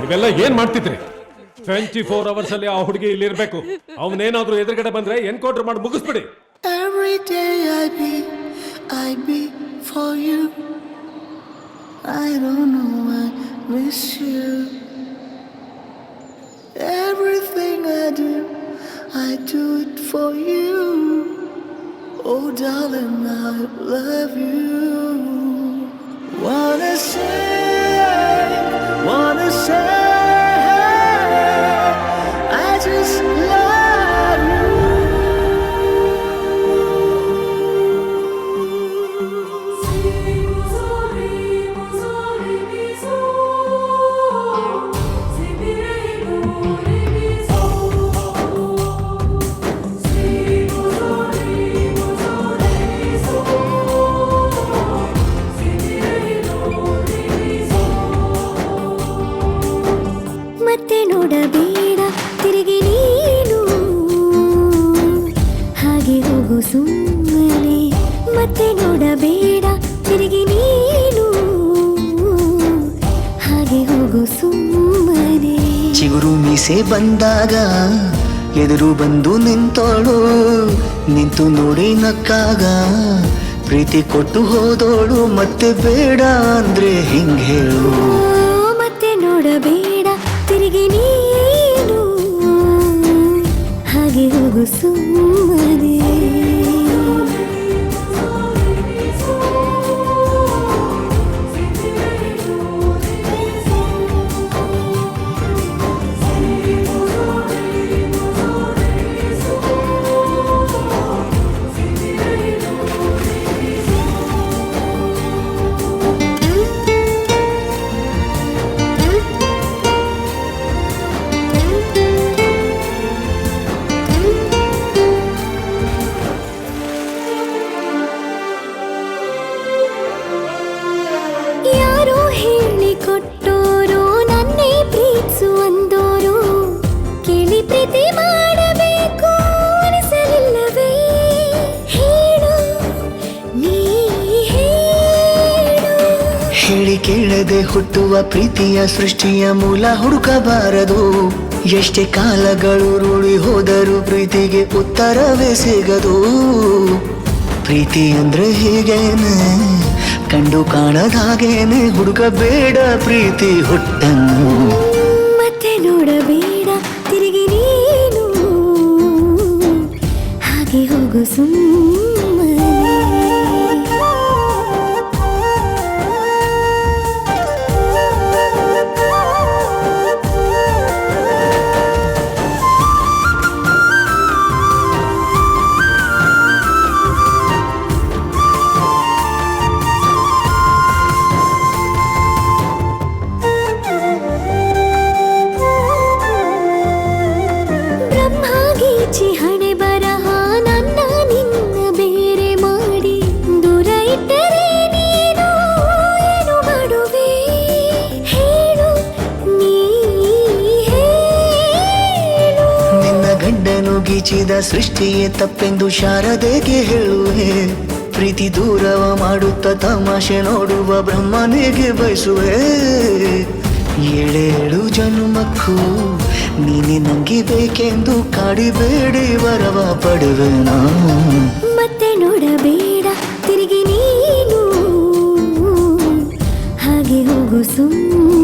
ಇವೆಲ್ಲ ಏನ್ ಮಾಡ್ತಿದ್ರಿ? 24 hours ಅಲ್ಲಿ ಆ ಹುಡುಗಿ ಇಲ್ಲಿ ಇರ್ಬೇಕು. ಅವನೇನಾದ್ರೂ ಎದುರುಗಡೆ ಬಂದ್ರೆ ಎನ್ಕೌಂಟರ್ ಮಾಡಿ ಮುಗಿಸ್ಬಿಡಿ. Every day I be for you. I don't know, I miss you. Everything I do it for you. Oh darling, I love you. Wanna say I just love you. ಮತ್ತೆ ನೋಡಬೇಡ ತಿರುಗಿ ನೀನು, ಹಾಗೆ ಹೋಗು ಸುಮ್ಮನೆ. ಮತ್ತೆ ನೋಡಬೇಡ ತಿರುಗಿ ನೀನು, ಹಾಗೆ ಹೋಗು ಸುಮ್ಮನೆ. ಚಿಗುರು ಮೀಸೆ ಬಂದಾಗ ಎದುರು ಬಂದು ನಿಂತೋಳು, ನಿಂತು ನೋಡಿ ನಕ್ಕಾಗ ಪ್ರೀತಿ ಕೊಟ್ಟು ಹೋದೋಳು. ಮತ್ತೆ ಬೇಡ ಅಂದ್ರೆ ಹಿಂಗ್ ಹೇಳು. ಮತ್ತೆ ನೋಡಬೇಡ ತಿರುಗಿ ನೀನು, ಹಾಗೆ ಹೋಗು ಸುಮ್ಮನೆ. ಯಾರೋ ಹೇಳಿಕೊಟ್ಟೋರು ನನ್ನೇ ಪ್ರೀತಿಸು ಅಂದೋರು, ಕೇಳಿ ಪ್ರೀತಿ ಮಾಡಬೇಕು ಅನಿಸಲಿಲ್ಲವೇ? ಹೇಳು ನೀ ಹೇಳು. ಹೇಳಿ ಕೇಳದೆ ಹುಟ್ಟುವ ಪ್ರೀತಿಯ ಸೃಷ್ಟಿಯ ಮೂಲ ಹುಡುಕಬಾರದು. ಎಷ್ಟೇ ಕಾಲಗಳು ರೂಢಿ ಹೋದರೂ ಪ್ರೀತಿಗೆ ಉತ್ತರವೇ ಸಿಗದು. ಪ್ರೀತಿ ಅಂದ್ರೆ ಹೀಗೇನೆ, ಕಂಡು ಕಾಣದ ಹಾಗೇನೆ, ಹುಡುಕಬೇಡ ಪ್ರೀತಿ ಹುಟ್ಟನ್ನು. ಮತ್ತೆ ನೋಡಬೇಡ ತಿರುಗಿ ನೀನು, ಹಾಗೆ ಹೋಗು ಸುಮ್ಮನೆ. ಬ್ರಹ್ಮಗೀಚಿ ಹಣೆ ಬರಹ ನನ್ನ ನಿನ್ನ ಬೇರೆ ಮಾಡಿ ದೂರ ಇಟ್ಟರೆ ನೀನು ಏನು ಮಾಡುವೆ? ಹೇಳು ನೀ ಹೇಳು. ನಿನ್ನ ಗಂಡನು ಗೀಚಿದ ಸೃಷ್ಟಿಯೇ ತಪ್ಪೆಂದು ಶಾರದೆಗೆ ಹೇಳುವೆ. ಪ್ರೀತಿ ದೂರವ ಮಾಡುತ್ತ ತಮಾಷೆ ನೋಡುವ ಬ್ರಹ್ಮನಿಗೆ ಬಯಸುವೆ. ಏಳೇಳು ಜನ್ಮಕ್ಕೂ ನೀನೆ ನಂಗೆ ಬೇಕೆಂದು ಕಾಡಿಬೇಡಿ ವರವ ಪಡುವೆನಾ. ಮತ್ತೆ ನೋಡಬೇಡ ತಿರುಗಿ ನೀನು, ಹಾಗೆ ಹೋಗು ಸುಮ್ಮನೆ.